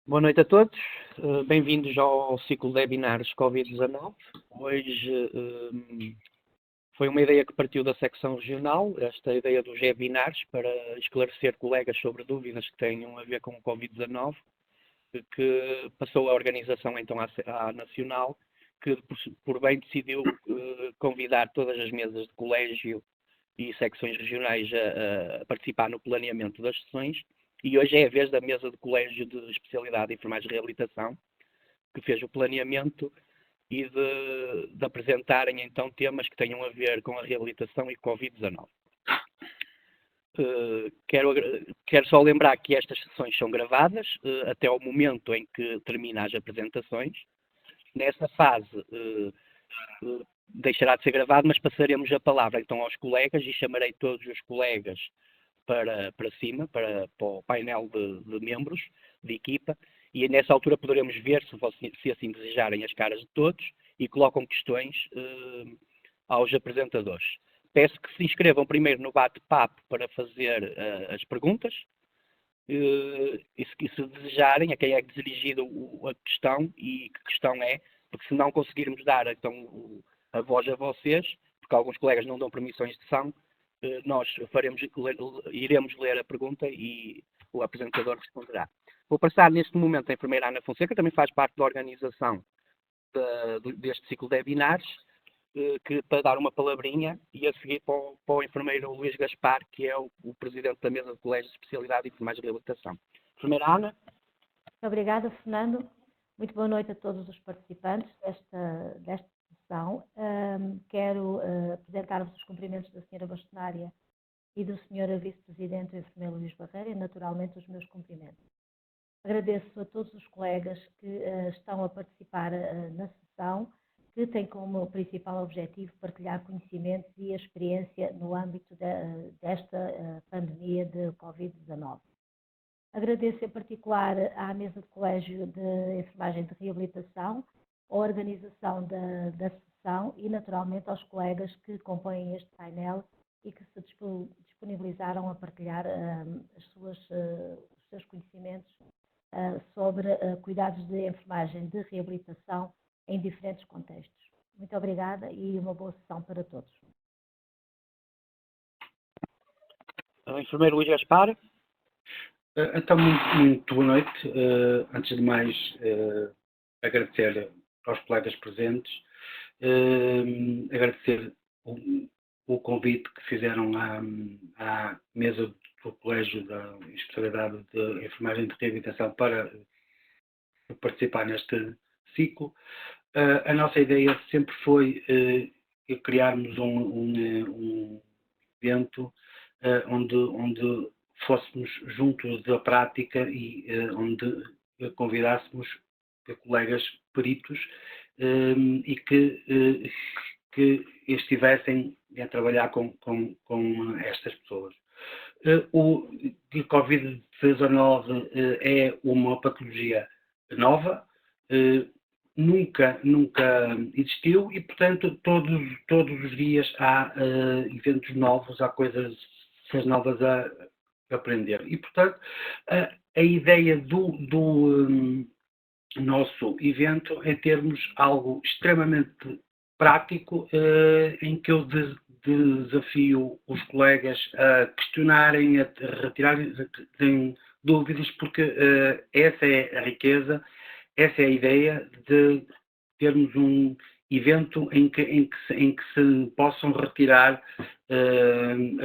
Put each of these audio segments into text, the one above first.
Boa noite a todos, bem-vindos ao ciclo de webinars Covid-19. Hoje foi uma ideia que partiu da secção regional, esta ideia dos webinars, para esclarecer colegas sobre dúvidas que tenham a ver com o Covid-19, que passou a organização então à nacional, que por bem decidiu convidar todas as mesas de colégio e secções regionais a participar no planeamento das sessões. E hoje é a vez da mesa de colégio de especialidade de enfermagem e reabilitação, que fez o planeamento e de apresentarem então temas que tenham a ver com a reabilitação e Covid-19. Quero só lembrar que estas sessões são gravadas até ao momento em que terminam as apresentações. Nessa fase deixará de ser gravado, mas passaremos a palavra então aos colegas e chamarei todos os colegas para cima, para o painel de membros de equipa, e nessa altura poderemos ver, se assim desejarem, as caras de todos e colocam questões aos apresentadores. Peço que se inscrevam primeiro no bate-papo para fazer as perguntas, e se desejarem, a quem é dirigida a questão e que questão é, porque se não conseguirmos dar então, a voz a vocês, porque alguns colegas não dão permissões de sessão, nós iremos ler a pergunta e o apresentador responderá. Vou passar neste momento a enfermeira Ana Fonseca, também faz parte da organização deste ciclo de webinars, para dar uma palavrinha, e a seguir para o enfermeiro Luís Gaspar, que é o presidente da mesa de colégio de especialidade de enfermagem e reabilitação. Enfermeira Ana. Obrigada, Fernando. Muito boa noite a todos os participantes desta sessão. Quero apresentar-vos os cumprimentos da Sra. Bastonária e do Sr. Vice-Presidente, o enfermeiro Luís Barreira, e naturalmente os meus cumprimentos. Agradeço a todos os colegas que estão a participar na sessão, que tem como principal objetivo partilhar conhecimentos e a experiência no âmbito desta pandemia de Covid-19. Agradeço em particular à mesa de colégio de enfermagem de reabilitação, a organização da sessão e naturalmente aos colegas que compõem este painel e que se disponibilizaram a partilhar os seus conhecimentos sobre cuidados de enfermagem de reabilitação em diferentes contextos. Muito obrigada e uma boa sessão para todos. O enfermeiro Luís Gaspar. Então, muito boa noite. Antes de mais, agradecer aos colegas presentes, agradecer o convite que fizeram à mesa do Colégio da Especialidade de Enfermagem de Reabilitação para participar neste ciclo. A nossa ideia sempre foi criarmos um evento onde fôssemos juntos da prática e onde convidássemos colegas peritos e que estivessem a trabalhar com estas pessoas. O Covid-19 é uma patologia nova, nunca existiu e, portanto, todos os dias há eventos novos, há coisas novas a aprender. E, portanto, a ideia do nosso evento é termos algo extremamente prático em que eu desafio os colegas a questionarem, a retirarem dúvidas, porque essa é a riqueza, essa é a ideia de termos um evento em que se possam retirar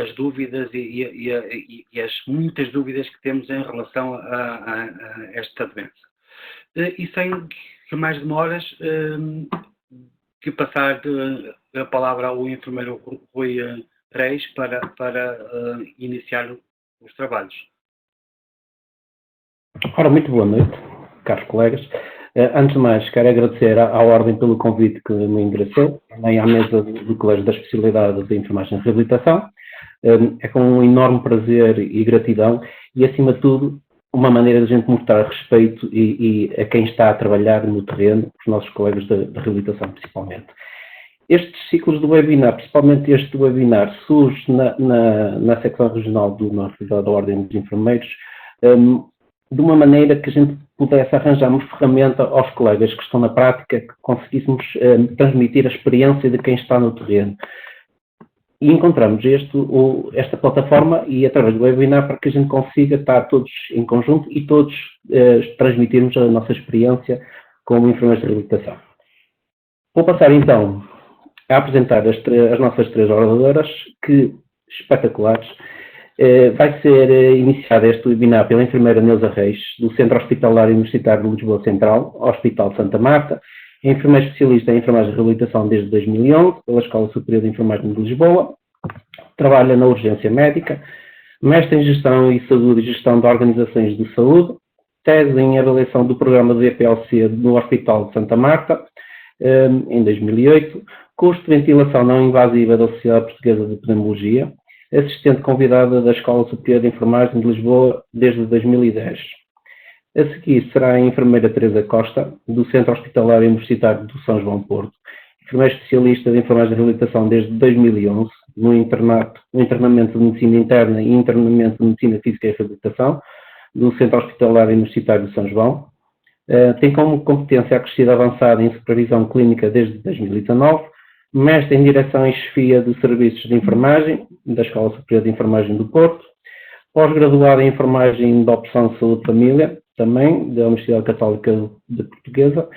as dúvidas e as muitas dúvidas que temos em relação a esta doença. E sem mais demoras, que passar a palavra ao enfermeiro Rui Reis para iniciar os trabalhos. Ora, muito boa noite, caros colegas. Antes de mais, quero agradecer à Ordem pelo convite que me endereçou, também à mesa do Colégio da Especialidade de Enfermagem e Reabilitação. É com um enorme prazer e gratidão e, acima de tudo, uma maneira de a gente mostrar respeito e a quem está a trabalhar no terreno, os nossos colegas da reabilitação, principalmente. Estes ciclos do webinar, principalmente este webinar, surge na secção regional da Ordem dos Enfermeiros, de uma maneira que a gente pudesse arranjar uma ferramenta aos colegas que estão na prática, que conseguíssemos transmitir a experiência de quem está no terreno. E encontramos esta plataforma e através do webinar para que a gente consiga estar todos em conjunto e todos transmitirmos a nossa experiência como enfermeiros de reabilitação. Vou passar então a apresentar as nossas 3 oradoras, que espetaculares. Vai ser iniciado este webinar pela enfermeira Neuza Reis, do Centro Hospitalar Universitário de Lisboa Central, Hospital de Santa Marta, enfermeira especialista em enfermagem e reabilitação desde 2011, pela Escola Superior de Enfermagem de Lisboa, trabalha na urgência médica, mestre em Gestão e Saúde e Gestão de Organizações de Saúde, tese em avaliação do programa do EPLC no Hospital de Santa Marta, em 2008, curso de ventilação não invasiva da Sociedade Portuguesa de Pneumologia, assistente convidada da Escola Superior de Enfermagem de Lisboa desde 2010. A seguir será a enfermeira Teresa Costa, do Centro Hospitalar Universitário do São João Porto, enfermeira especialista de enfermagem e reabilitação desde 2011, no internamento de medicina interna e internamento de medicina física e reabilitação, do Centro Hospitalar Universitário de São João. Tem como competência acrescida avançada em supervisão clínica desde 2019, mestre em direção e chefia de serviços de enfermagem, da Escola Superior de Enfermagem do Porto, pós-graduada em enfermagem da Opção Saúde-Família, também, da Universidade Católica de Portuguesa,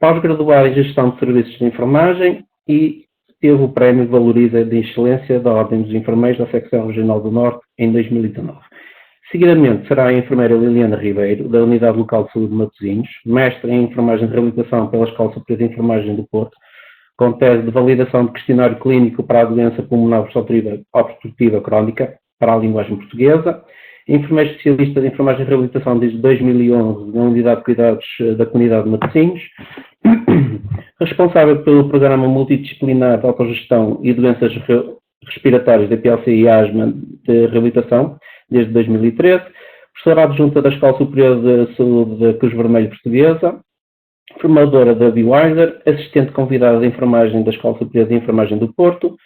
pós-graduada em Gestão de Serviços de Enfermagem e teve o Prémio Valoriza de Excelência da Ordem dos Enfermeiros da Secção Regional do Norte em 2019. Seguidamente será a enfermeira Liliana Ribeiro, da Unidade Local de Saúde de Matosinhos, mestre em Enfermagem de Reabilitação pela Escola Superior de Enfermagem do Porto, com tese de validação de questionário clínico para a doença pulmonar obstrutiva crónica, para a linguagem portuguesa, enfermeira especialista de enfermagem e reabilitação desde 2011 na Unidade de Cuidados da Comunidade de Matosinhos, responsável pelo Programa Multidisciplinar de Autogestão e Doenças Respiratórias da PLC e asma de reabilitação desde 2013, professora adjunta da Escola Superior de Saúde da Cruz Vermelha Portuguesa, formadora da Biwiser, assistente convidada de enfermagem da Escola Superior de Enfermagem do Porto,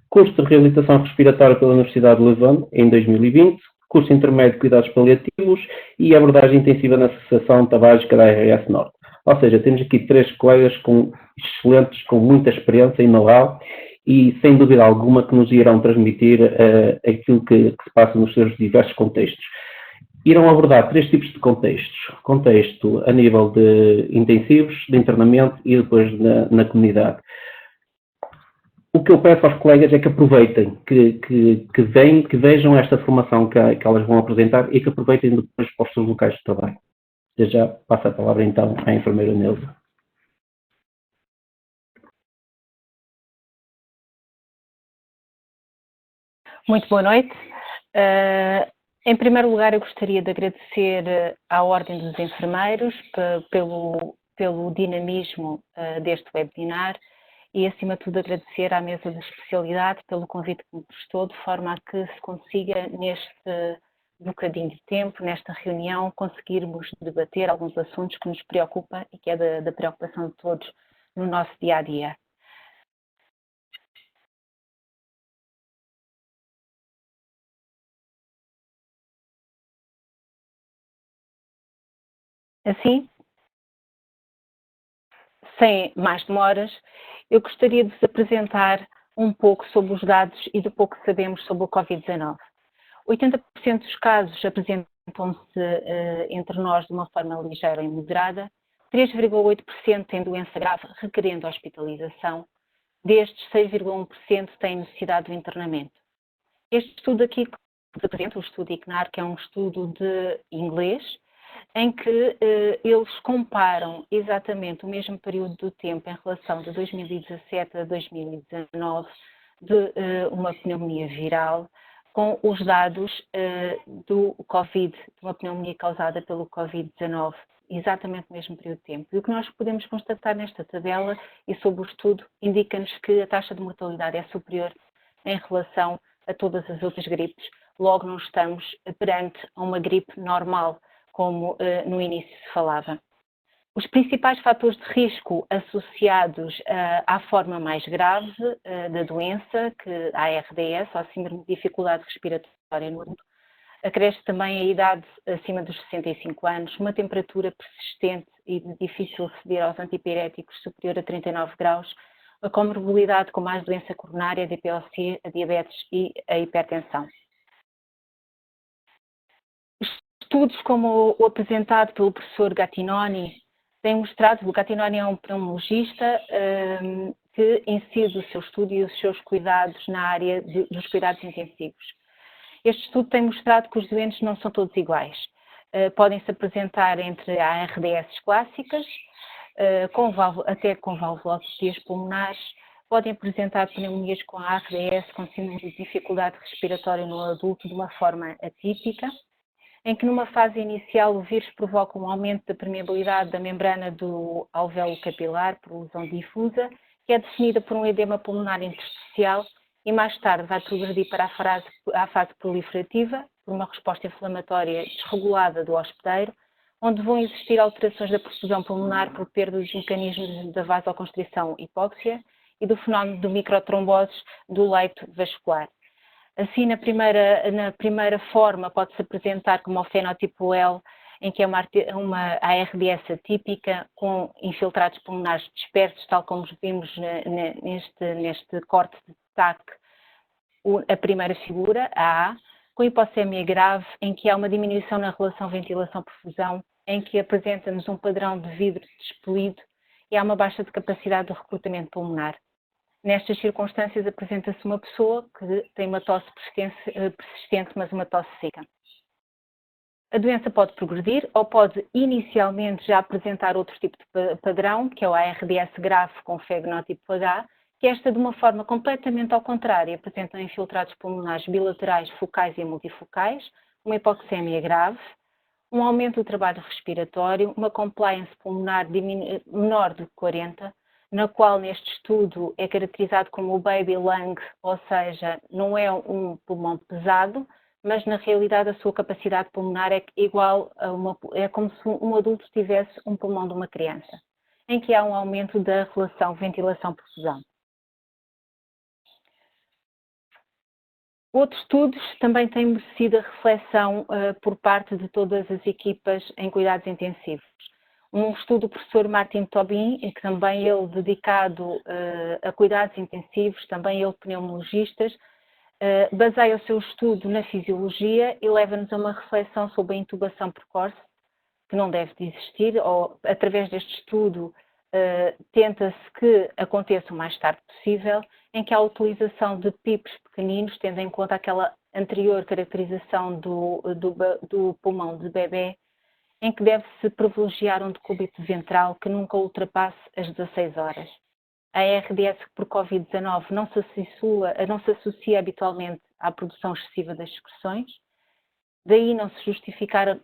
curso de reabilitação respiratória pela Universidade de Leuven em 2020, curso intermédio de cuidados paliativos e abordagem intensiva na Associação Tabágica da RS Norte. Ou seja, temos aqui 3 colegas excelentes, com muita experiência e know-how e, sem dúvida alguma, que nos irão transmitir aquilo que se passa nos seus diversos contextos. Irão abordar 3 tipos de contextos. Contexto a nível de intensivos, de internamento e depois na comunidade. O que eu peço aos colegas é que aproveitem, que vejam esta formação que elas vão apresentar e que aproveitem depois para os seus locais de trabalho. Eu já passo a palavra então à enfermeira Neuza. Muito boa noite. Em primeiro lugar, eu gostaria de agradecer à Ordem dos Enfermeiros pelo dinamismo deste webinar e, acima de tudo, agradecer à mesa de especialidade pelo convite que me prestou, de forma a que se consiga, neste bocadinho de tempo, nesta reunião, conseguirmos debater alguns assuntos que nos preocupam e que é da preocupação de todos no nosso dia-a-dia. Assim, sem mais demoras, eu gostaria de vos apresentar um pouco sobre os dados e do pouco que sabemos sobre o Covid-19. 80% dos casos apresentam-se entre nós de uma forma ligeira e moderada, 3,8% têm doença grave requerendo hospitalização, destes 6,1% têm necessidade de internamento. Este estudo aqui que vos apresento, o estudo ICNAR, que é um estudo de inglês, em que eles comparam exatamente o mesmo período do tempo em relação de 2017 a 2019 de uma pneumonia viral com os dados do Covid, de uma pneumonia causada pelo Covid-19, exatamente no mesmo período de tempo. E o que nós podemos constatar nesta tabela e sobre o estudo indica-nos que a taxa de mortalidade é superior em relação a todas as outras gripes. Logo, não estamos perante uma gripe normal, como no início se falava. Os principais fatores de risco associados à forma mais grave da doença, que a ARDS, ou Síndrome de Dificuldade Respiratória no mundo, Acresce também a idade acima dos 65 anos, uma temperatura persistente e de difícil aceder aos antipiréticos superior a 39 graus, a comorbilidade com mais doença coronária, a DPOC, a diabetes e a hipertensão. Estudos como o apresentado pelo professor Gattinoni têm mostrado, o Gattinoni é um pneumologista que incide o seu estudo e os seus cuidados na área dos cuidados intensivos. Este estudo tem mostrado que os doentes não são todos iguais. Podem-se apresentar entre ARDS clássicas, até com valvulopatia pulmonares, podem apresentar pneumonias com ARDS, com síndrome de dificuldade respiratória no adulto de uma forma atípica, em que numa fase inicial o vírus provoca um aumento da permeabilidade da membrana do alvéolo capilar por lesão difusa, que é definida por um edema pulmonar intersticial, e mais tarde vai progredir para a fase proliferativa, por uma resposta inflamatória desregulada do hospedeiro, onde vão existir alterações da perfusão pulmonar por perda dos mecanismos da vasoconstrição hipóxia e do fenómeno de microtromboses do leito vascular. Assim, na primeira forma, pode-se apresentar como o fenótipo L, em que é uma ARDS atípica, com infiltrados pulmonares dispersos, tal como vimos neste corte de destaque, a primeira figura, a A, com hipossemia grave, em que há uma diminuição na relação ventilação-perfusão, em que apresenta-nos um padrão de vidro despelido e há uma baixa de capacidade de recrutamento pulmonar. Nestas circunstâncias, apresenta-se uma pessoa que tem uma tosse persistente, mas uma tosse seca. A doença pode progredir ou pode inicialmente já apresentar outro tipo de padrão, que é o ARDS grave com fenótipo H, que esta, de uma forma completamente ao contrário, apresentam infiltrados pulmonares bilaterais, focais e multifocais, uma hipoxemia grave, um aumento do trabalho respiratório, uma compliance pulmonar menor de 40, na qual neste estudo é caracterizado como o baby lung, ou seja, não é um pulmão pesado, mas na realidade a sua capacidade pulmonar é igual é como se um adulto tivesse um pulmão de uma criança, em que há um aumento da relação ventilação-perfusão. Outros estudos também têm merecido a reflexão por parte de todas as equipas em cuidados intensivos. Um estudo do professor Martin Tobin, que também ele dedicado a cuidados intensivos, também ele pneumologistas, baseia o seu estudo na fisiologia e leva-nos a uma reflexão sobre a intubação precoce, que não deve de existir, ou através deste estudo tenta-se que aconteça o mais tarde possível, em que há a utilização de PIPs pequeninos, tendo em conta aquela anterior caracterização do pulmão de bebê, em que deve-se privilegiar um decúbito ventral que nunca ultrapasse as 16 horas. A ARDS por Covid-19 não se associa habitualmente à produção excessiva das secreções, daí não se justificar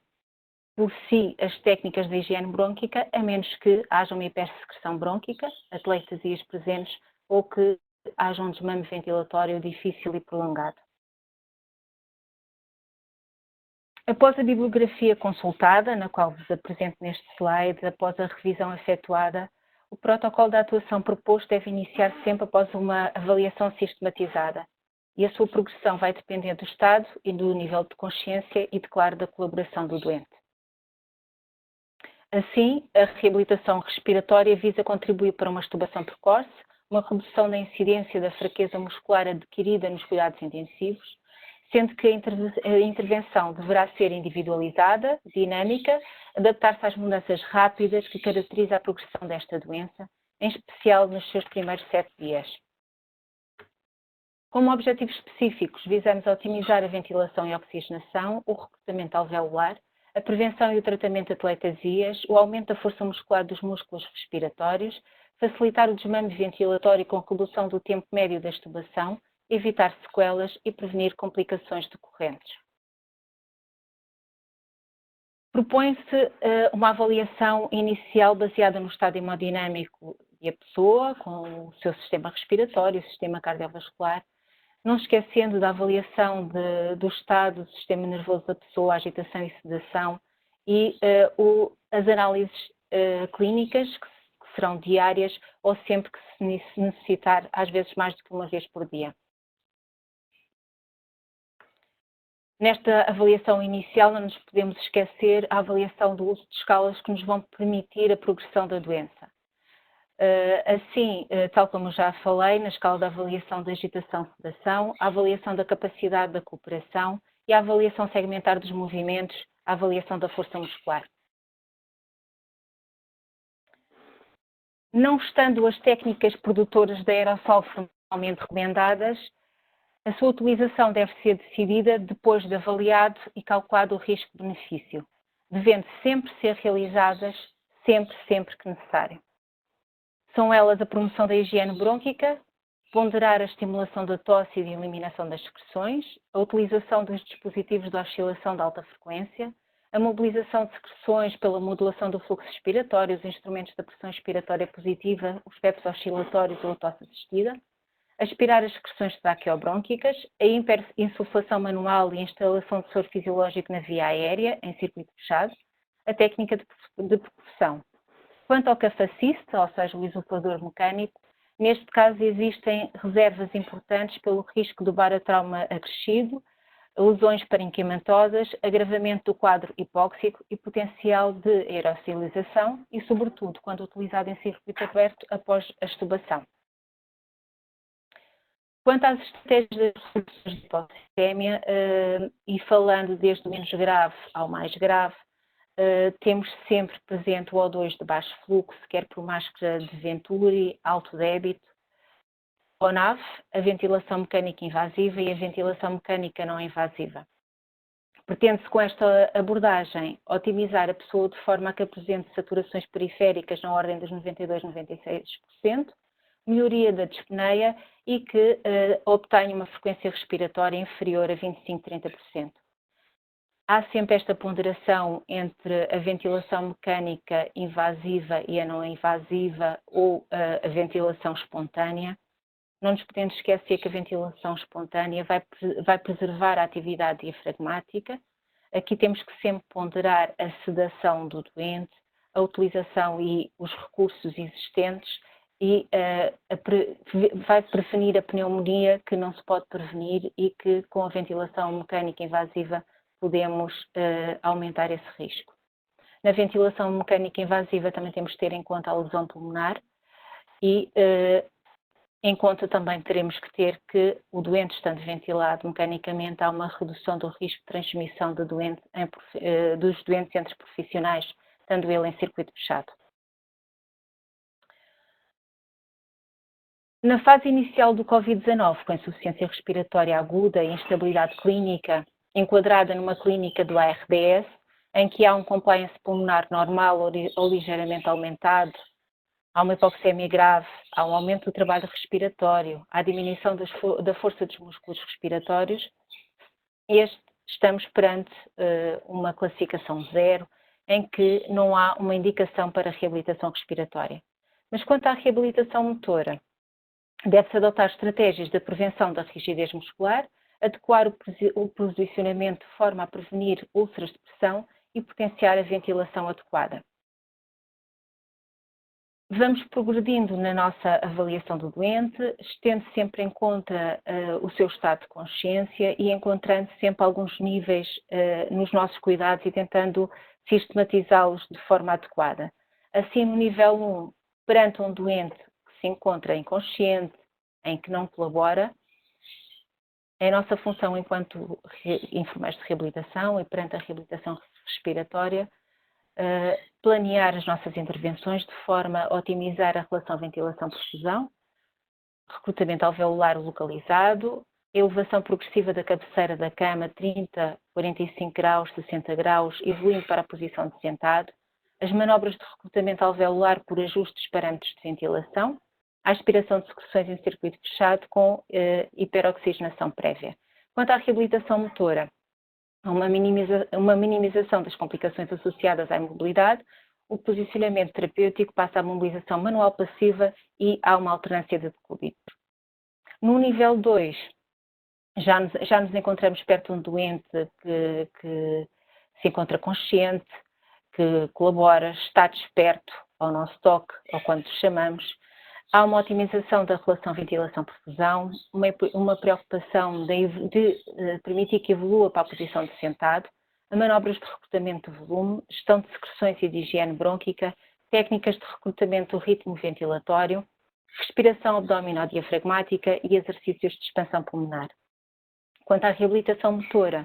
por si as técnicas de higiene brônquica, a menos que haja uma hipersecreção brônquica, atelectasias presentes, ou que haja um desmame ventilatório difícil e prolongado. Após a bibliografia consultada, na qual vos apresento neste slide, após a revisão efetuada, o protocolo de atuação proposto deve iniciar sempre após uma avaliação sistematizada e a sua progressão vai depender do estado e do nível de consciência e, claro, da colaboração do doente. Assim, a reabilitação respiratória visa contribuir para uma extubação precoce, uma redução da incidência da fraqueza muscular adquirida nos cuidados intensivos, sendo que a intervenção deverá ser individualizada, dinâmica, adaptar-se às mudanças rápidas que caracterizam a progressão desta doença, em especial nos seus primeiros 7 dias. Como objetivos específicos, visamos otimizar a ventilação e oxigenação, o recrutamento alveolar, a prevenção e o tratamento de atelectasias, o aumento da força muscular dos músculos respiratórios, facilitar o desmame ventilatório com redução do tempo médio da extubação, evitar sequelas e prevenir complicações decorrentes. Propõe-se uma avaliação inicial baseada no estado hemodinâmico da pessoa, com o seu sistema respiratório, o sistema cardiovascular, não esquecendo da avaliação do estado do sistema nervoso da pessoa, agitação e sedação, e as análises clínicas, que serão diárias ou sempre que se necessitar, às vezes mais do que uma vez por dia. Nesta avaliação inicial, não nos podemos esquecer a avaliação do uso de escalas que nos vão permitir a progressão da doença. Assim, tal como já falei, na escala da avaliação da agitação-sedação, a avaliação da capacidade da cooperação e a avaliação segmentar dos movimentos, a avaliação da força muscular. Não estando as técnicas produtoras de aerossol formalmente recomendadas, a sua utilização deve ser decidida depois de avaliado e calculado o risco-benefício, devendo sempre ser realizadas sempre que necessário. São elas a promoção da higiene brônquica, ponderar a estimulação da tosse e de eliminação das secreções, a utilização dos dispositivos de oscilação de alta frequência, a mobilização de secreções pela modulação do fluxo respiratório, os instrumentos da pressão expiratória positiva, os PEPs oscilatórios ou a tosse assistida, aspirar as secreções traqueobrônquicas, a hiperinsuflação manual e a instalação de soro fisiológico na via aérea, em circuito fechado, a técnica de percussão. Quanto ao cafaciste, ou seja, o isoflador mecânico, neste caso existem reservas importantes pelo risco do baratrauma acrescido, lesões parenquimatosas, agravamento do quadro hipóxico e potencial de aerosolização e, sobretudo, quando utilizado em circuito aberto após a extubação. Quanto às estratégias de redução de hipoxémia, e falando desde o menos grave ao mais grave, temos sempre presente o O2 de baixo fluxo, quer por máscara de Venturi, alto débito, ou NAV, a ventilação mecânica invasiva e a ventilação mecânica não invasiva. Pretende-se com esta abordagem otimizar a pessoa de forma a que apresente saturações periféricas na ordem dos 92-96%, melhoria da dispneia e que obtenha uma frequência respiratória inferior a 25-30%. Há sempre esta ponderação entre a ventilação mecânica invasiva e a não invasiva ou a ventilação espontânea. Não nos podemos esquecer que a ventilação espontânea vai preservar a atividade diafragmática. Aqui temos que sempre ponderar a sedação do doente, a utilização e os recursos existentes e vai prevenir a pneumonia que não se pode prevenir e que com a ventilação mecânica invasiva podemos aumentar esse risco. Na ventilação mecânica invasiva também temos de ter em conta a lesão pulmonar e em conta também teremos que ter que o doente estando ventilado mecanicamente há uma redução do risco de transmissão dos doentes entre profissionais, estando ele em circuito fechado. Na fase inicial do Covid-19, com insuficiência respiratória aguda e instabilidade clínica, enquadrada numa clínica do ARDS, em que há um compliance pulmonar normal ou ligeiramente aumentado, há uma hipoxemia grave, há um aumento do trabalho respiratório, há diminuição da força dos músculos respiratórios, estamos perante uma classificação 0, em que não há uma indicação para reabilitação respiratória. Mas quanto à reabilitação motora, deve-se adotar estratégias de prevenção da rigidez muscular, adequar o posicionamento de forma a prevenir úlceras de pressão e potenciar a ventilação adequada. Vamos progredindo na nossa avaliação do doente, tendo sempre em conta o seu estado de consciência e encontrando sempre alguns níveis nos nossos cuidados e tentando sistematizá-los de forma adequada. Assim, no nível 1, perante um doente que se encontra inconsciente, em que não colabora, é a nossa função enquanto enfermeiros de reabilitação e perante a reabilitação respiratória, planear as nossas intervenções de forma a otimizar a relação ventilação-perfusão, recrutamento alveolar localizado, elevação progressiva da cabeceira da cama 30, 45 graus, 60 graus, evoluindo para a posição de sentado, as manobras de recrutamento alveolar por ajuste dos parâmetros de ventilação, a aspiração de secreções em circuito fechado com hiperoxigenação prévia. Quanto à reabilitação motora, uma minimização das complicações associadas à imobilidade, o posicionamento terapêutico passa à mobilização manual passiva e há uma alternância de decúbito. No nível 2, já nos encontramos perto de um doente que se encontra consciente, que colabora, está desperto ao nosso toque, ou quando chamamos. Há uma otimização da relação ventilação-perfusão, uma preocupação de permitir que evolua para a posição de sentado, a manobras de recrutamento de volume, gestão de secreções e de higiene brônquica, técnicas de recrutamento do ritmo ventilatório, respiração abdominodiafragmática e exercícios de expansão pulmonar. Quanto à reabilitação motora,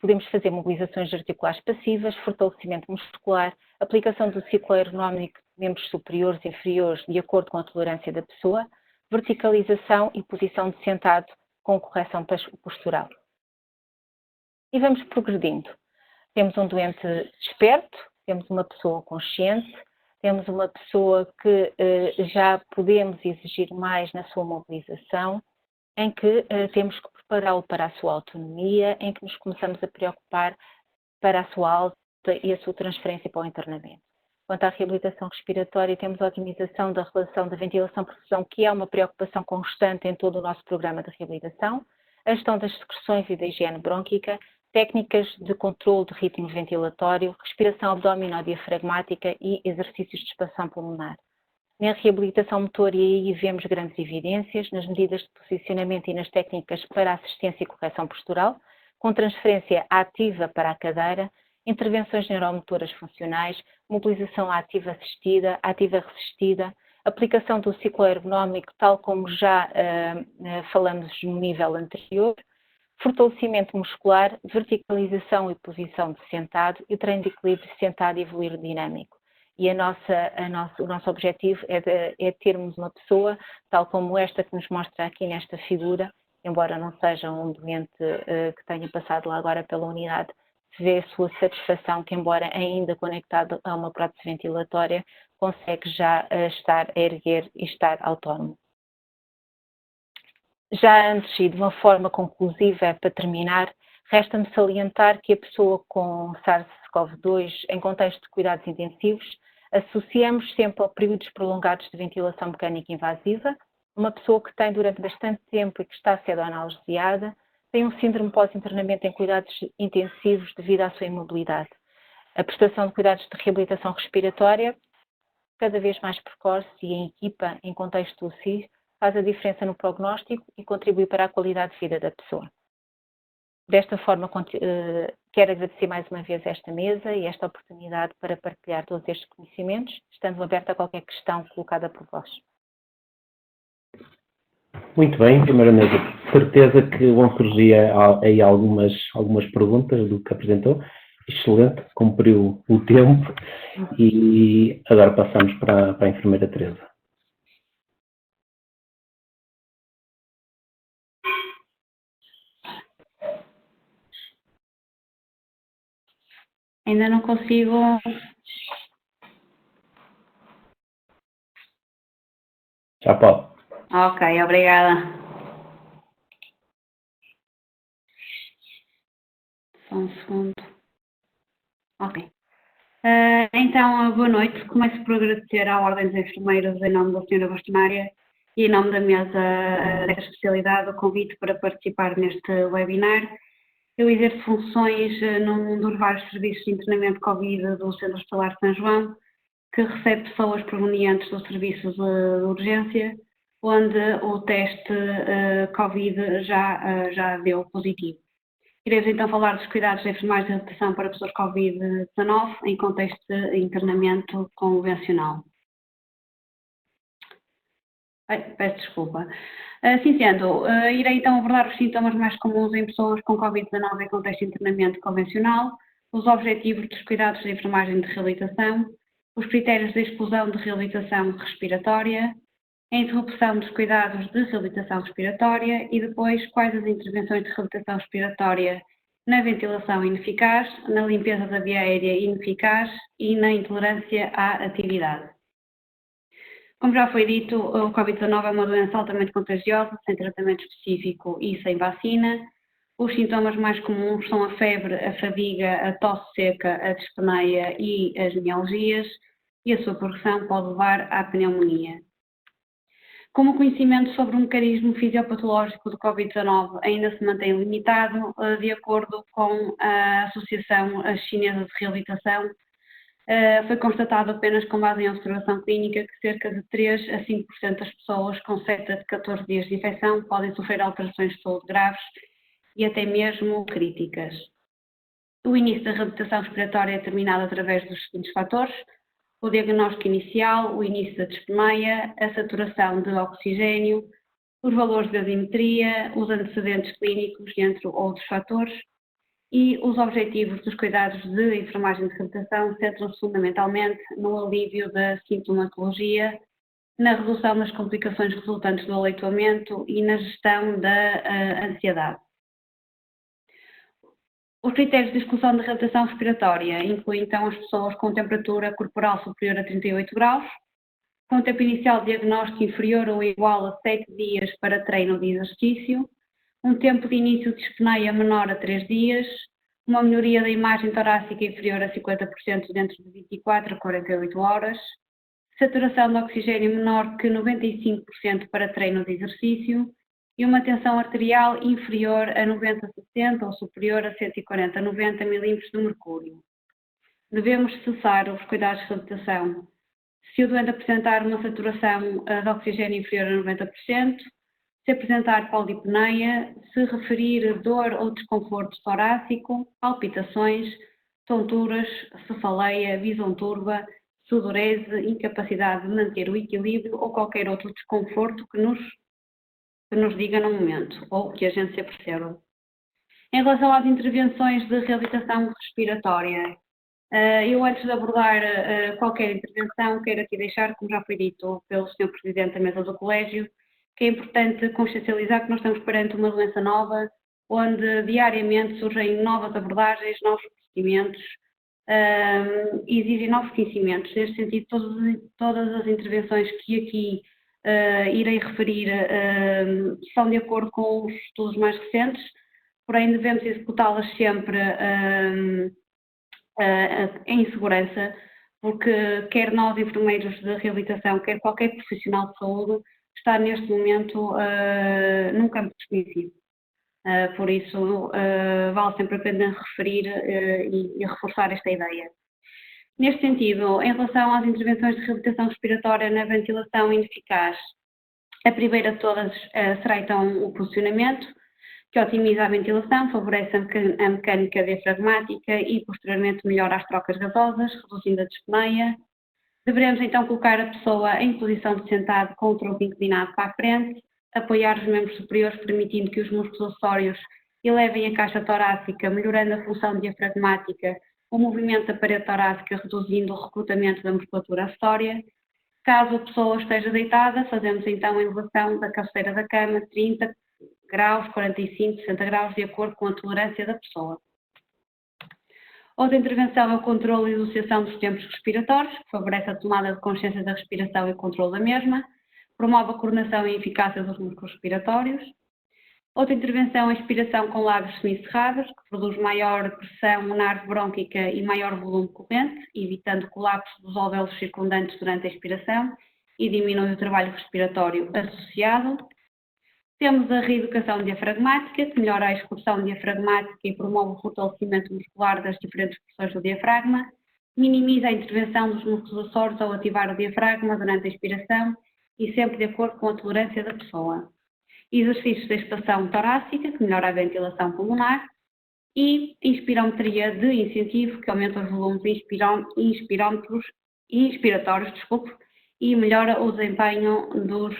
podemos fazer mobilizações articulares passivas, fortalecimento muscular, aplicação do ciclo ergonómico de membros superiores e inferiores de acordo com a tolerância da pessoa, verticalização e posição de sentado com correção postural. E vamos progredindo. Temos um doente desperto, temos uma pessoa consciente, temos uma pessoa que já podemos exigir mais na sua mobilização, em que temos que prepará-lo para a sua autonomia, em que nos começamos a preocupar para a sua alta e a sua transferência para o internamento. Quanto à reabilitação respiratória, temos a otimização da relação da ventilação-perfusão, que é uma preocupação constante em todo o nosso programa de reabilitação, a gestão das secreções e da higiene brônquica, técnicas de controle de ritmo ventilatório, respiração abdominodiafragmática e exercícios de expansão pulmonar. Na reabilitação motor, e aí vemos grandes evidências nas medidas de posicionamento e nas técnicas para assistência e correção postural, com transferência ativa para a cadeira, intervenções neuromotoras funcionais, mobilização ativa assistida, ativa resistida, aplicação do ciclo ergonómico, tal como já falamos no nível anterior, fortalecimento muscular, verticalização e posição de sentado e treino de equilíbrio sentado e evoluir dinâmico. E o nosso objetivo é termos uma pessoa, tal como esta que nos mostra aqui nesta figura, embora não seja um doente que tenha passado lá agora pela unidade, se vê a sua satisfação que, embora ainda conectado a uma prótese ventilatória, consegue já estar a erguer e estar autónomo. Já antes e de uma forma conclusiva, para terminar, resta-me salientar que a pessoa com SARS-CoV-2 em contexto de cuidados intensivos associamos sempre a períodos prolongados de ventilação mecânica invasiva, uma pessoa que tem durante bastante tempo e que está pseudoanalgesiada, tem um síndrome pós-internamento em cuidados intensivos devido à sua imobilidade. A prestação de cuidados de reabilitação respiratória, cada vez mais precoce e em equipa, em contexto do SIS, faz a diferença no prognóstico e contribui para a qualidade de vida da pessoa. Desta forma, quero agradecer mais uma vez esta mesa e esta oportunidade para partilhar todos estes conhecimentos, estando aberta a qualquer questão colocada por vós. Muito bem, primeiramente, certeza que vão surgir aí algumas perguntas do que apresentou. Excelente, cumpriu o tempo e agora passamos para a enfermeira Teresa. Ainda não consigo. Já pode. Ok, obrigada. Só um segundo. Ok. Então, boa noite. Começo por agradecer à Ordem dos Enfermeiros, em nome da Sra. Bastonária e em nome da mesa desta especialidade, o convite para participar neste webinar. Eu exerço funções num dos vários serviços de internamento Covid do Centro Hospitalar de São João, que recebe pessoas provenientes do serviço de urgência, onde o teste Covid já deu positivo. Iremos então falar dos cuidados de enfermagem de reabilitação para pessoas Covid-19 em contexto de internamento convencional. Peço desculpa. Assim sendo, irei então abordar os sintomas mais comuns em pessoas com Covid-19 em contexto de internamento convencional, os objetivos dos cuidados de enfermagem de reabilitação, os critérios de exclusão de reabilitação respiratória, a interrupção dos cuidados de reabilitação respiratória e depois quais as intervenções de reabilitação respiratória na ventilação ineficaz, na limpeza da via aérea ineficaz e na intolerância à atividade. Como já foi dito, o Covid-19 é uma doença altamente contagiosa, sem tratamento específico e sem vacina. Os sintomas mais comuns são a febre, a fadiga, a tosse seca, a dispneia e as mialgias, e a sua progressão pode levar à pneumonia. Como o conhecimento sobre o mecanismo fisiopatológico do Covid-19 ainda se mantém limitado, de acordo com a Associação Chinesa de Reabilitação, Foi constatado apenas com base em observação clínica que cerca de 3 a 5% das pessoas com 7 a 14 dias de infecção podem sofrer alterações de saúde graves e até mesmo críticas. O início da reabilitação respiratória é determinado através dos seguintes fatores: o diagnóstico inicial, o início da dispneia, a saturação de oxigênio, os valores de gasometria, os antecedentes clínicos, entre outros fatores, e os objetivos dos cuidados de enfermagem de reabilitação centram-se fundamentalmente no alívio da sintomatologia, na redução das complicações resultantes do aleitamento e na gestão da ansiedade. Os critérios de exclusão da reabilitação respiratória incluem então as pessoas com temperatura corporal superior a 38 graus, com tempo inicial de diagnóstico inferior ou igual a 7 dias para treino de exercício, um tempo de início de dispneia menor a 3 dias, uma melhoria da imagem torácica inferior a 50% dentro de 24 a 48 horas, saturação de oxigênio menor que 95% para treino de exercício e uma tensão arterial inferior a 90/60 ou superior a 140/90 milímetros de mercúrio. Devemos cessar os cuidados de reabilitação se o doente apresentar uma saturação de oxigênio inferior a 90%, se apresentar polidipneia, se referir dor ou desconforto torácico, palpitações, tonturas, cefaleia, visão turva, sudorese, incapacidade de manter o equilíbrio ou qualquer outro desconforto que nos diga no momento ou que a gente se aperceba. Em relação às intervenções de reabilitação respiratória, eu antes de abordar qualquer intervenção quero aqui deixar, como já foi dito pelo Sr. Presidente da Mesa do Colégio, que é importante consciencializar que nós estamos perante uma doença nova, onde diariamente surgem novas abordagens, novos procedimentos, e exigem novos conhecimentos. Neste sentido, todas as intervenções que aqui irei referir são de acordo com os estudos mais recentes, porém devemos executá-las sempre em segurança, porque quer nós, enfermeiros de reabilitação, quer qualquer profissional de saúde, está neste momento num campo desconhecido. Por isso, vale sempre a pena referir e reforçar esta ideia. Neste sentido, em relação às intervenções de reabilitação respiratória na ventilação ineficaz, a primeira de todas será então o posicionamento, que otimiza a ventilação, favorece a mecânica diafragmática e posteriormente melhora as trocas gasosas, reduzindo a dispneia. Deveremos então colocar a pessoa em posição de sentado com o tronco inclinado para a frente, apoiar os membros superiores, permitindo que os músculos acessórios elevem a caixa torácica, melhorando a função diafragmática, o movimento da parede torácica, reduzindo o recrutamento da musculatura acessória. Caso a pessoa esteja deitada, fazemos então a elevação da cabeceira da cama, 30 graus, 45, 60 graus, de acordo com a tolerância da pessoa. Outra intervenção é o controle e associação dos tempos respiratórios, que favorece a tomada de consciência da respiração e o controle da mesma, promove a coordenação e eficácia dos músculos respiratórios. Outra intervenção é a inspiração com lábios semicerrados, que produz maior pressão na árvore brônquica e maior volume corrente, evitando colapso dos alvéolos circundantes durante a expiração e diminui o trabalho respiratório associado. Temos a reeducação diafragmática, que melhora a excursão diafragmática e promove o fortalecimento muscular das diferentes porções do diafragma, minimiza a intervenção dos músculos acessórios ao ativar o diafragma durante a expiração e sempre de acordo com a tolerância da pessoa. Exercícios de expansão torácica, que melhora a ventilação pulmonar, e inspirometria de incentivo, que aumenta os volumes inspiratórios, e melhora o desempenho dos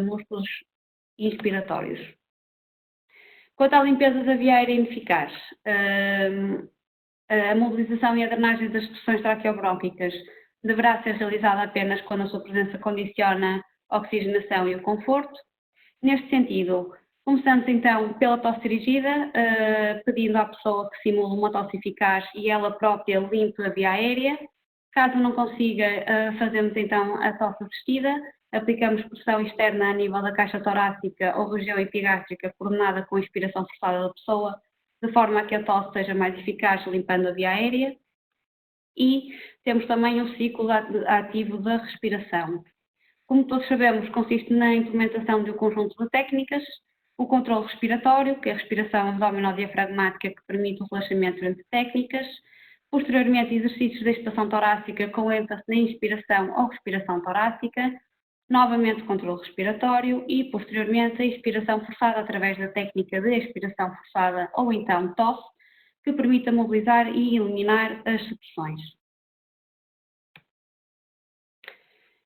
músculos inspiratórios. Quanto à limpeza da via aérea ineficaz, a mobilização e a drenagem das secreções traqueobrônquicas deverá ser realizada apenas quando a sua presença condiciona a oxigenação e o conforto. Neste sentido, começamos então pela tosse dirigida, pedindo à pessoa que simule uma tosse eficaz e ela própria limpe a via aérea. Caso não consiga, fazemos então a tosse assistida, aplicamos pressão externa a nível da caixa torácica ou região epigástrica coordenada com a inspiração forçada da pessoa, de forma a que a tosse seja mais eficaz, limpando a via aérea. E temos também um ciclo ativo da respiração. Como todos sabemos, consiste na implementação de um conjunto de técnicas, o controle respiratório, que é a respiração abdominal-diafragmática que permite o relaxamento entre técnicas, posteriormente exercícios de expiração torácica com ênfase na inspiração ou respiração torácica, novamente controle respiratório e, posteriormente, a expiração forçada através da técnica de expiração forçada ou então tosse, que permita mobilizar e eliminar as secreções.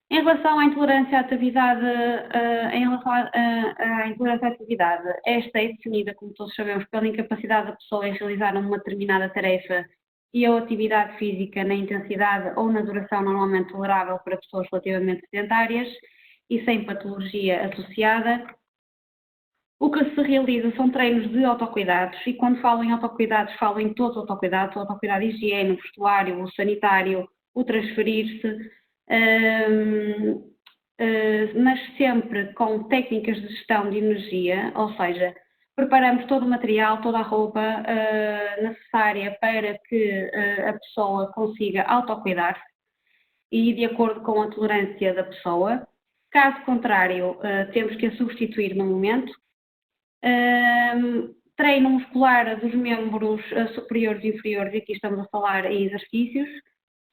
Em relação à intolerância à atividade, esta é definida, como todos sabemos, pela incapacidade da pessoa em realizar uma determinada tarefa e ou atividade física na intensidade ou na duração normalmente tolerável para pessoas relativamente sedentárias e sem patologia associada. O que se realiza são treinos de autocuidados e quando falo em autocuidados, falo em todos os autocuidados, o autocuidado de higiene, o vestuário, o sanitário, o transferir-se, mas sempre com técnicas de gestão de energia, ou seja, preparamos todo o material, toda a roupa necessária para que a pessoa consiga autocuidar-se e de acordo com a tolerância da pessoa. Caso contrário, temos que a substituir no momento. Treino muscular dos membros superiores e inferiores, e aqui estamos a falar em exercícios,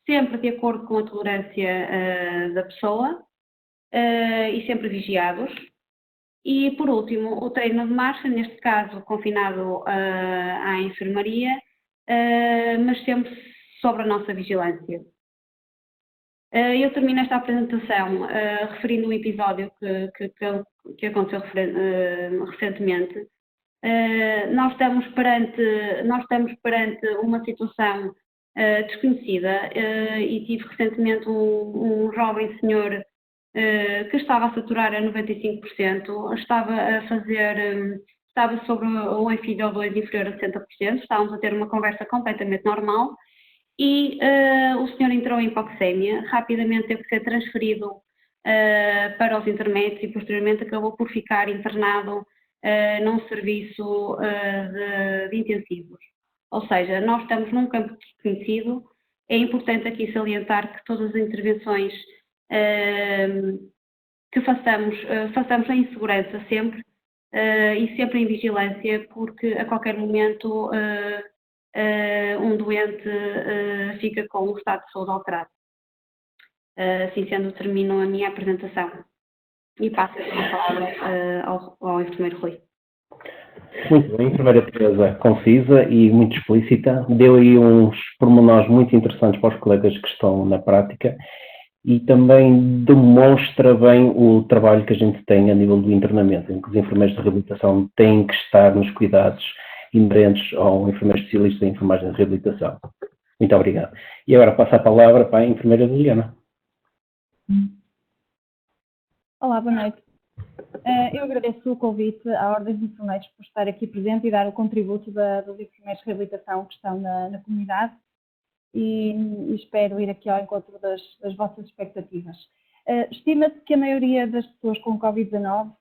sempre de acordo com a tolerância da pessoa e sempre vigiados. E, por último, o treino de marcha, neste caso confinado à enfermaria, mas sempre sob a nossa vigilância. Eu termino esta apresentação referindo um episódio que aconteceu recentemente. Nós estamos perante uma situação desconhecida e tive recentemente um jovem senhor que estava a saturar a 95%, estava sobre o FiO2 inferior a 60%, estávamos a ter uma conversa completamente normal e o senhor entrou em hipoxémia, rapidamente teve que ser transferido para os intermédios e posteriormente acabou por ficar internado num serviço de intensivos. Ou seja, nós estamos num campo desconhecido, é importante aqui salientar que todas as intervenções que façamos em segurança sempre e sempre em vigilância, porque a qualquer momento um doente fica com um estado de saúde alterado. Assim sendo, termino a minha apresentação e passo a palavra ao enfermeiro Rui. Muito bem, enfermeira Teresa, concisa e muito explícita, deu aí uns pormenores muito interessantes para os colegas que estão na prática e também demonstra bem o trabalho que a gente tem a nível do internamento, em que os enfermeiros de reabilitação têm que estar nos cuidados inerentes ao enfermeiro especialista em enfermagem de reabilitação. Muito obrigado. E agora passo a palavra para a enfermeira Liliana. Olá, boa noite. Eu agradeço o convite à Ordem dos Enfermeiros por estar aqui presente e dar o contributo dos enfermeiros de reabilitação que estão na comunidade e espero ir aqui ao encontro das vossas expectativas. Estima-se que a maioria das pessoas com Covid-19,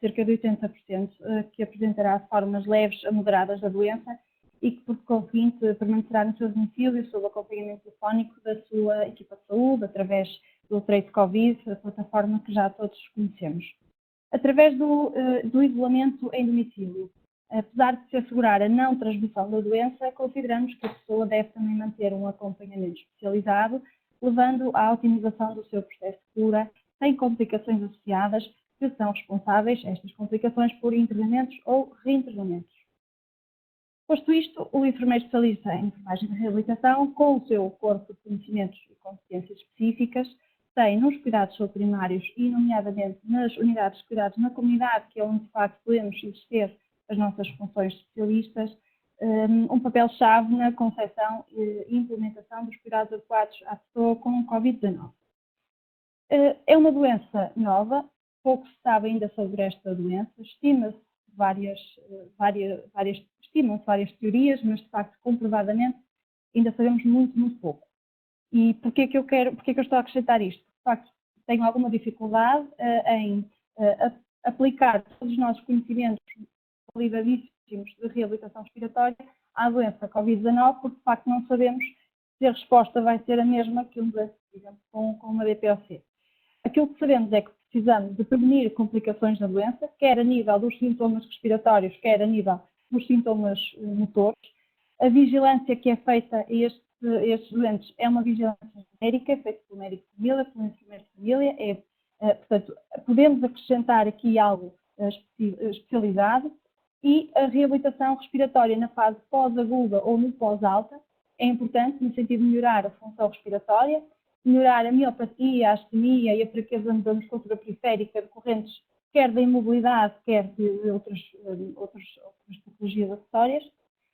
cerca de 80%, que apresentará formas leves a moderadas da doença e que, por conseguinte, permanecerá no seu domicílio sob acompanhamento telefónico da sua equipa de saúde, através do Trace Covid, a plataforma que já todos conhecemos. Através do isolamento em domicílio, apesar de se assegurar a não transmissão da doença, consideramos que a pessoa deve também manter um acompanhamento especializado, levando à otimização do seu processo de cura, sem complicações associadas, que são responsáveis, estas complicações, por internamentos ou reinternamentos. Posto isto, o enfermeiro especialista em enfermagem de reabilitação, com o seu corpo de conhecimentos e competências específicas, tem nos cuidados primários e, nomeadamente, nas unidades de cuidados na comunidade, que é onde, de facto, podemos exercer as nossas funções de especialistas, um papel-chave na concepção e implementação dos cuidados adequados à pessoa com Covid-19. É uma doença nova, pouco se sabe ainda sobre esta doença, estimam-se várias teorias, mas, de facto, comprovadamente, ainda sabemos muito, muito pouco. E porquê que eu estou a acrescentar isto? De facto, tenho alguma dificuldade em aplicar todos os nossos conhecimentos validadíssimos de reabilitação respiratória à doença Covid-19, porque de facto não sabemos se a resposta vai ser a mesma que uma doença, por exemplo, com uma DPOC. Aquilo que sabemos é que precisamos de prevenir complicações da doença, quer a nível dos sintomas respiratórios, quer a nível dos sintomas motores. A vigilância que é feita a este estes doentes é uma vigilância genérica, feita pelo médico de família, pelo enfermeiro de família. Portanto, podemos acrescentar aqui algo especializado. E a reabilitação respiratória na fase pós-aguda ou no pós-alta é importante no sentido de melhorar a função respiratória, melhorar a miopatia, a astemia e a fraqueza da musculatura periférica decorrentes quer da imobilidade, quer de outras patologias acessórias,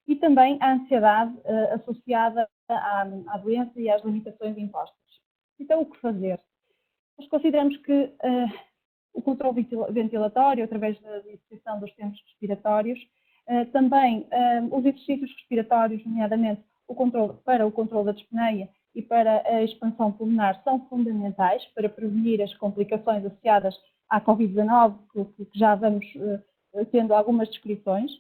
e também a ansiedade associada à doença e às limitações impostas. Então, o que fazer? Nós consideramos que o controle ventilatório, através da exercição dos tempos respiratórios, também os exercícios respiratórios, nomeadamente para o controle da dispneia e para a expansão pulmonar, são fundamentais para prevenir as complicações associadas à Covid-19, que já vamos tendo algumas descrições.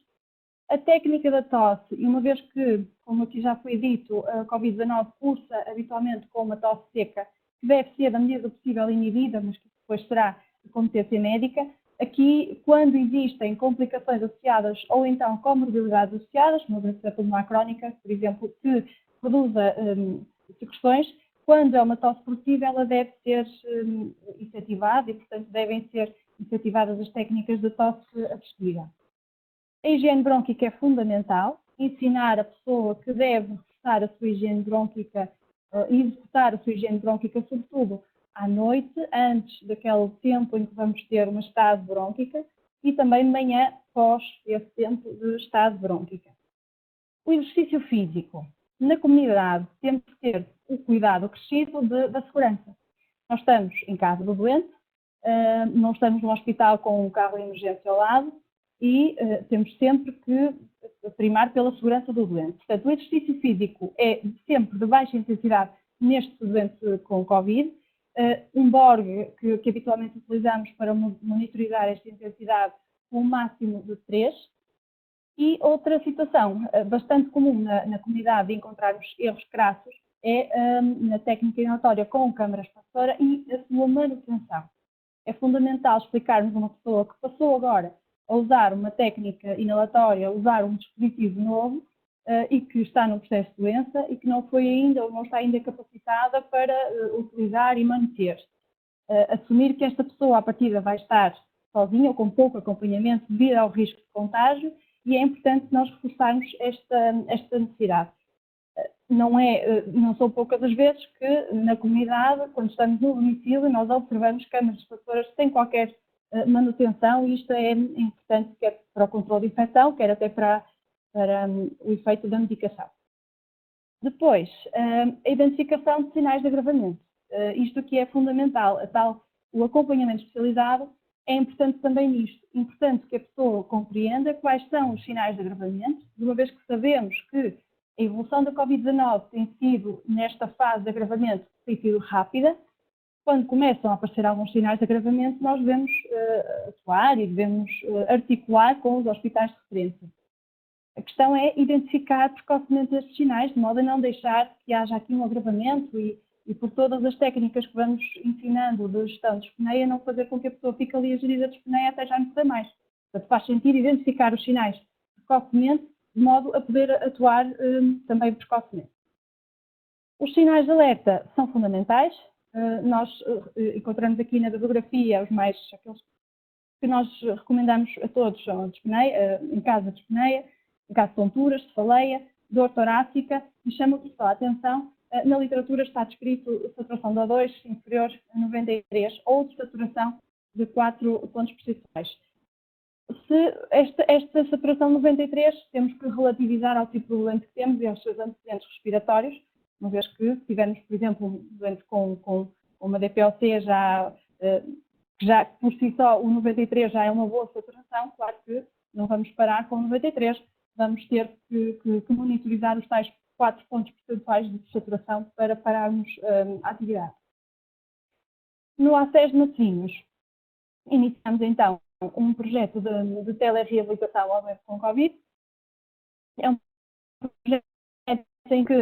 A técnica da tosse, e uma vez que, como aqui já foi dito, a Covid-19 cursa habitualmente com uma tosse seca, que deve ser, na medida do possível, inibida, mas que depois será de competência médica. Aqui, quando existem complicações associadas ou então comorbilidades associadas, uma doença pulmonar crónica, por exemplo, que produza secreções, quando é uma tosse produtiva, ela deve ser incentivada e, portanto, devem ser incentivadas as técnicas de tosse assistida. A higiene brônquica é fundamental, ensinar a pessoa que deve reforçar a sua higiene brônquica e executar a sua higiene brônquica, sobretudo à noite, antes daquele tempo em que vamos ter uma estase brônquica, e também de manhã, pós esse tempo de estase brônquica. O exercício físico. Na comunidade, temos que ter o cuidado acrescido da segurança. Nós estamos em casa do doente, não estamos no hospital com um carro de emergência ao lado e temos sempre que primar pela segurança do doente. Portanto, o exercício físico é sempre de baixa intensidade neste doente com Covid. Um Borg que habitualmente utilizamos para monitorizar esta intensidade com um máximo de 3. E outra situação bastante comum na comunidade de encontrarmos erros crassos é na técnica inalatória com câmara expansora e a sua manutenção. É fundamental explicarmos a uma pessoa que passou agora a usar uma técnica inalatória, a usar um dispositivo novo e que está no processo de doença e que não foi ainda ou não está ainda capacitada para utilizar e manter. Assumir que esta pessoa à partida vai estar sozinha ou com pouco acompanhamento devido ao risco de contágio, e é importante nós reforçarmos esta necessidade. Não são poucas as vezes que na comunidade, quando estamos no domicílio, nós observamos câmaras expansoras sem qualquer manutenção, e isto é importante quer para o controle de infecção, quer até para o efeito da medicação. Depois, a identificação de sinais de agravamento. Isto aqui é fundamental, o acompanhamento especializado é importante também nisto. Importante que a pessoa compreenda quais são os sinais de agravamento, de uma vez que sabemos que a evolução da Covid-19 tem sido, nesta fase de agravamento, tem sido rápida. Quando começam a aparecer alguns sinais de agravamento, nós devemos atuar e devemos articular com os hospitais de referência. A questão é identificar precocemente estes sinais, de modo a não deixar que haja aqui um agravamento e por todas as técnicas que vamos ensinando de gestão de dispneia, não fazer com que a pessoa fique ali a gerir a dispneia até já não puder mais. Portanto, faz sentido identificar os sinais precocemente, de modo a poder atuar também precocemente. Os sinais de alerta são fundamentais. Nós encontramos aqui na bibliografia aqueles que nós recomendamos a todos, são a dispneia, em caso de dispneia, em caso de tonturas, cefaleia, dor torácica, e chamo-vos só a atenção. Na literatura está descrito saturação de O2 inferior a 93 ou de saturação de 4 pontos percentuais. Se esta saturação de 93 temos que relativizar ao tipo de doente que temos e aos seus antecedentes respiratórios, uma vez que se tivermos, por exemplo, um doente com uma DPOC que já por si só o 93 já é uma boa saturação, claro que não vamos parar com o 93, vamos ter que monitorizar os tais 4 pontos percentuais de saturação para pararmos a atividade. No ACES de Matosinhos, iniciamos então um projeto de telereabilitação ao doente com Covid. É um projeto em que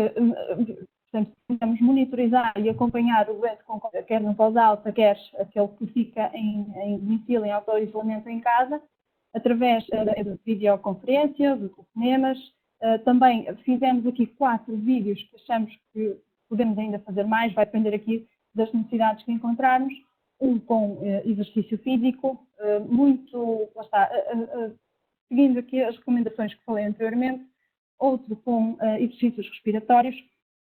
tentamos monitorizar e acompanhar o doente com Covid, quer no pós-alta, quer aquele que fica em domicílio, em auto-isolamento em casa, através de videoconferência, de telefonemas, Também fizemos aqui 4 vídeos que achamos que podemos ainda fazer mais, vai depender aqui das necessidades que encontrarmos. Um com exercício físico, lá está, seguindo aqui as recomendações que falei anteriormente, outro com exercícios respiratórios,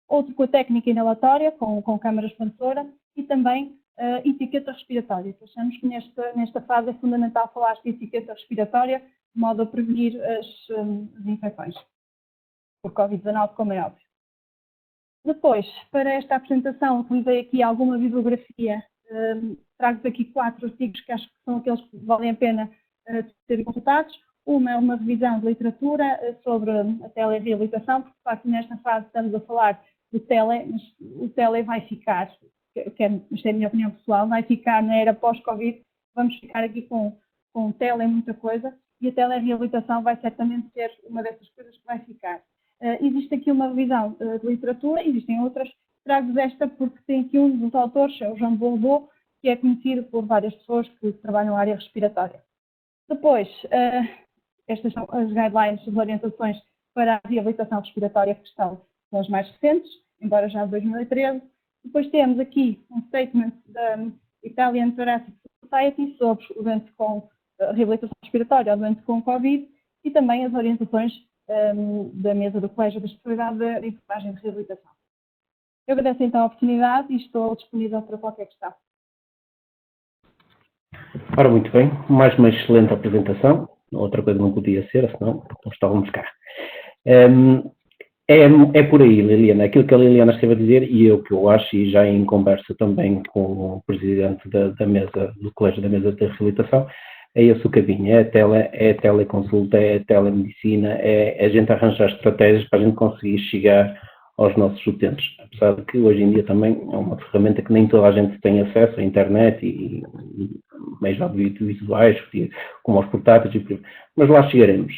outro com a técnica inalatória, com câmara expansora, e também etiqueta respiratória. Achamos que nesta fase é fundamental falar de etiqueta respiratória, de modo a prevenir as infecções por Covid-19, como é óbvio. Depois, para esta apresentação, utilizei aqui alguma bibliografia. Trago-vos aqui 4 artigos que acho que são aqueles que valem a pena serem consultados. Uma é uma revisão de literatura sobre a telereabilitação, porque de facto nesta fase estamos a falar do tele, mas o tele vai ficar, isto é a minha opinião pessoal, vai ficar na era pós-Covid, vamos ficar aqui com tele muita coisa, e a telereabilitação vai certamente ser uma dessas coisas que vai ficar. Existe aqui uma revisão de literatura, existem outras, trago-vos esta porque tem aqui um dos autores, é o Jean Bourbeau, que é conhecido por várias pessoas que trabalham na área respiratória. Depois, estas são as guidelines, as orientações para a reabilitação respiratória que são as mais recentes, embora já de 2013. Depois temos aqui um statement da Italian Thoracic Society sobre o doente com reabilitação respiratória ou doente com Covid e também as orientações da mesa do Colégio da Especialidade de Enfermagem de Reabilitação. Eu agradeço então a oportunidade e estou disponível para qualquer questão. Ora, muito bem, mais uma excelente apresentação. Outra coisa não podia ser, senão não estávamos cá. É por aí, Liliana, aquilo que a Liliana esteve a dizer e que eu acho, e já em conversa também com o presidente da mesa, do Colégio da Mesa de Reabilitação, é esse o caminho, é a teleconsulta, é a telemedicina, é a gente arranjar estratégias para a gente conseguir chegar aos nossos utentes. Apesar de que hoje em dia também é uma ferramenta que nem toda a gente tem acesso à internet e meios audiovisuais, como aos portáteis, mas lá chegaremos.